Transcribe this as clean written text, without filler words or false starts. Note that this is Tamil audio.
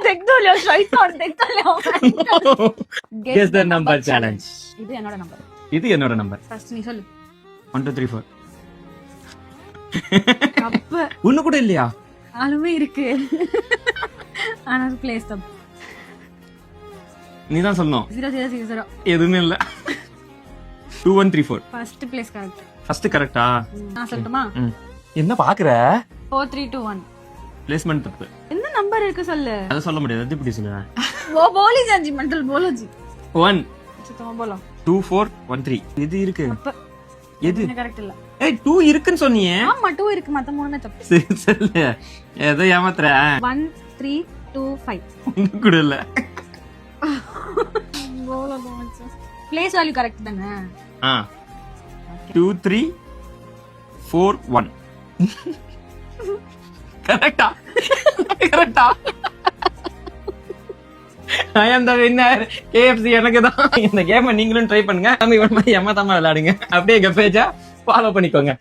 தெக்தோலியோ Shaitan தெக்தோலியோ. Guess the number challenge. இது என்னோட நம்பர். இது என்னோட நம்பர். ஃபர்ஸ்ட் நீ சொல்லு. 1 2 3 4. அப்ப ஒண்ணு கூட இல்லையா? ஆளுமே இருக்கு. ஆனா பிளேஸ் தப்பு. நீ தான் சொல்லணும். 0 0 0 0. எதுவுமே இல்ல. 2 1 3 4. First place correct. ஃபர்ஸ்ட் கரெக்ட்டா? நான் சொல்லட்டுமா? என்ன பாக்குற? 4 3 2 1. பிளேஸ்மென்ட் தப்பு. என்ன நம்பர் இருக்கு சொல்லு. அத சொல்ல முடியாது. அது எப்படி சொல்லுவேன்? वो बोली जाजी मेंटल बोलो जी 1 சுத்தமா போலோ 2 4 1 3. இது இருக்கு. அப்ப எது? என்ன கரெக்ட் இல்ல. ஏய் 2 இருக்குன்னு சொன்னியே. ஆமா 2 இருக்கு மத்த மூணுமே தப்பு. சரி சொல்லு. ஏதோ ஏமாத்துற. 1 3 2 5. ஒண்ணு கூட இல்ல. போலோ போச்சு. பிளேஸ் வேல்யூ கரெக்ட் தானே? 2 3 4 1. கரெக்ட்டா? கரெக்ட்டா? I am the winner. KFC எனக்கு தான். இந்த கேமை நீங்களும் ட்ரை பண்ணுங்க. நம்ம இவன் மாதிரி ஏமாத்தாம விளையாடுங்க. அப்படியே எங்க பேஜை ஃபாலோ பண்ணிக்கோங்க.